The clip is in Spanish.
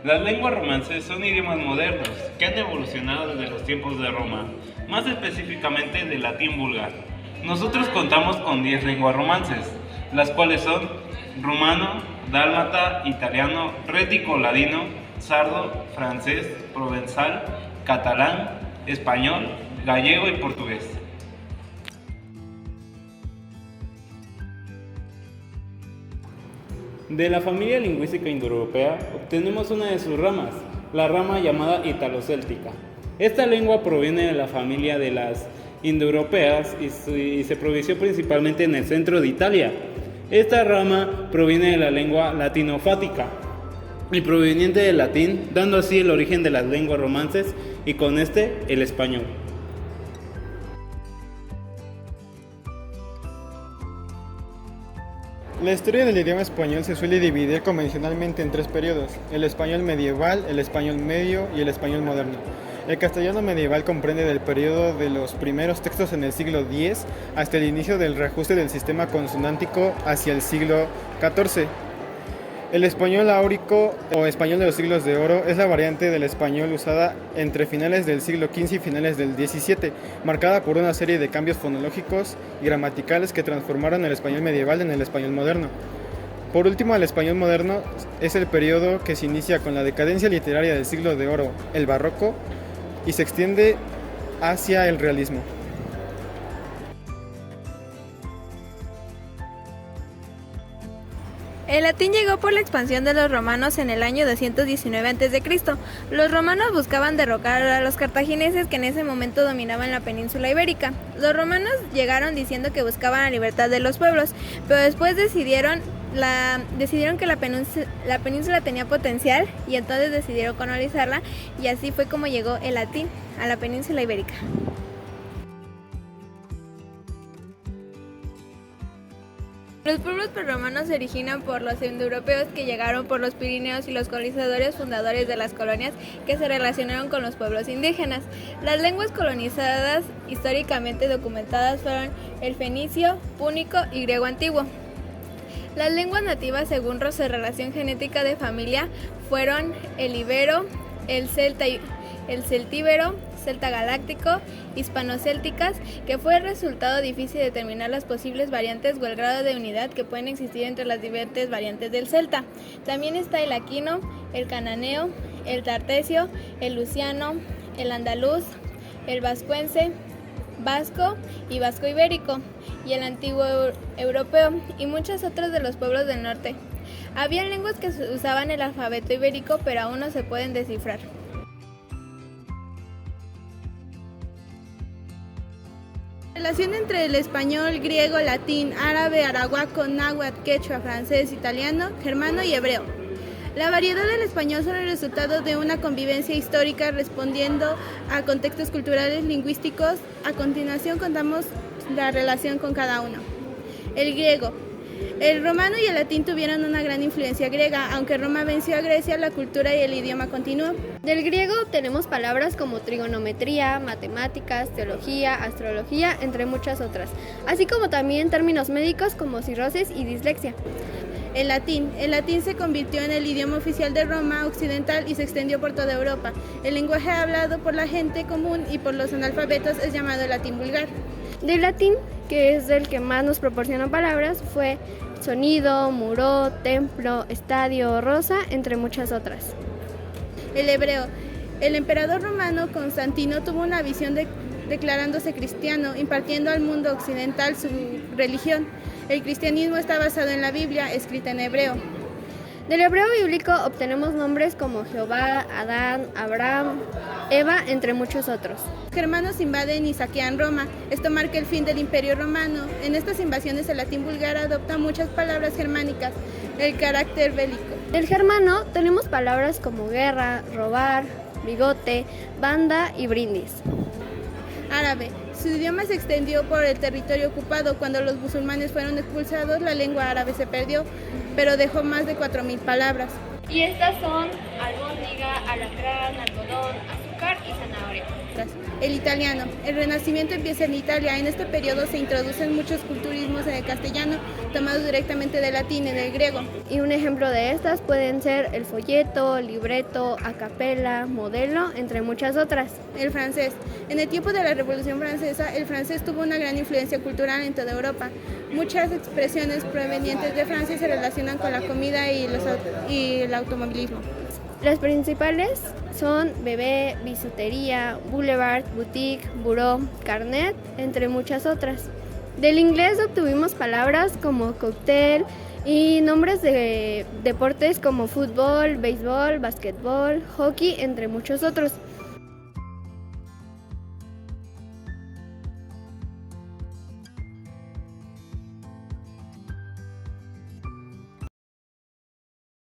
Las lenguas romances son idiomas modernos que han evolucionado desde los tiempos de Roma, más específicamente del latín vulgar. Nosotros contamos con 10 lenguas romances, las cuales son rumano, dálmata, italiano, rético ladino, sardo, francés, provenzal, catalán, español, gallego y portugués. De la familia lingüística indoeuropea obtenemos una de sus ramas, la rama llamada italocéltica. Esta lengua proviene de la familia de las indoeuropeas y se proveyó principalmente en el centro de Italia. Esta rama proviene de la lengua latinofática y proveniente del latín, dando así el origen de las lenguas romances y con este el español. La historia del idioma español se suele dividir convencionalmente en 3 periodos: el español medieval, el español medio y el español moderno. El castellano medieval comprende del periodo de los primeros textos en el siglo X hasta el inicio del reajuste del sistema consonántico hacia el siglo XIV. El español áurico o español de los siglos de oro es la variante del español usada entre finales del siglo XV y finales del XVII, marcada por una serie de cambios fonológicos y gramaticales que transformaron el español medieval en el español moderno. Por último, el español moderno es el periodo que se inicia con la decadencia literaria del siglo de oro, el barroco, y se extiende hacia el realismo. El latín llegó por la expansión de los romanos en el año 219 a.C. Los romanos buscaban derrocar a los cartagineses que en ese momento dominaban la península ibérica. Los romanos llegaron diciendo que buscaban la libertad de los pueblos, pero después decidieron que la península tenía potencial y entonces decidieron colonizarla, y así fue como llegó el latín a la península ibérica. Los pueblos prerromanos se originan por los indoeuropeos que llegaron por los Pirineos y los colonizadores fundadores de las colonias que se relacionaron con los pueblos indígenas. Las lenguas colonizadas históricamente documentadas fueron el fenicio, púnico y griego antiguo. Las lenguas nativas según su relación genética de familia fueron el ibero, el celtíbero, celta galáctico, hispanocélticas, que fue el resultado difícil de determinar las posibles variantes o el grado de unidad que pueden existir entre las diferentes variantes del celta. También está el aquino, el cananeo, el tartesio, el luciano, el andaluz, el vascuense, vasco y vasco ibérico, y el antiguo europeo, y muchos otros de los pueblos del norte. Había lenguas que usaban el alfabeto ibérico, pero aún no se pueden descifrar. La relación entre el español, griego, latín, árabe, arahuaco, náhuatl, quechua, francés, italiano, germano y hebreo. La variedad del español son el resultado de una convivencia histórica respondiendo a contextos culturales lingüísticos. A continuación contamos la relación con cada uno. El griego. El romano y el latín tuvieron una gran influencia griega, aunque Roma venció a Grecia, la cultura y el idioma continuó. Del griego tenemos palabras como trigonometría, matemáticas, teología, astrología, entre muchas otras, así como también términos médicos como cirrosis y dislexia. El latín se convirtió en el idioma oficial de Roma occidental y se extendió por toda Europa. El lenguaje hablado por la gente común y por los analfabetos es llamado latín vulgar. Del latín, que es el que más nos proporciona palabras, fue sonido, muro, templo, estadio, rosa, entre muchas otras. El hebreo. El emperador romano Constantino tuvo una visión declarándose cristiano, impartiendo al mundo occidental su religión. El cristianismo está basado en la Biblia, escrita en hebreo. Del hebreo bíblico obtenemos nombres como Jehová, Adán, Abraham, Eva, entre muchos otros. Los germanos invaden y saquean Roma. Esto marca el fin del Imperio Romano. En estas invasiones el latín vulgar adopta muchas palabras germánicas, el carácter bélico. Del germano tenemos palabras como guerra, robar, bigote, banda y brindis. Árabe. Su idioma se extendió por el territorio ocupado. Cuando los musulmanes fueron expulsados, la lengua árabe se perdió, pero dejó más de 4.000 palabras. Y estas son albóndiga, alacrán, algodón, azúcar. azúcar y zanahoria. El italiano. El Renacimiento empieza en Italia. En este periodo se introducen muchos culturismos en el castellano, tomados directamente del latín en el griego. Y un ejemplo de estas pueden ser el folleto, libreto, a capella, modelo, entre muchas otras. El francés. En el tiempo de la Revolución Francesa, el francés tuvo una gran influencia cultural en toda Europa. Muchas expresiones provenientes de Francia se relacionan con la comida y el automovilismo. Las principales son bebé, bisutería, boulevard, boutique, bureau, carnet, entre muchas otras. Del inglés obtuvimos palabras como cóctel y nombres de deportes como fútbol, béisbol, basquetbol, hockey, entre muchos otros.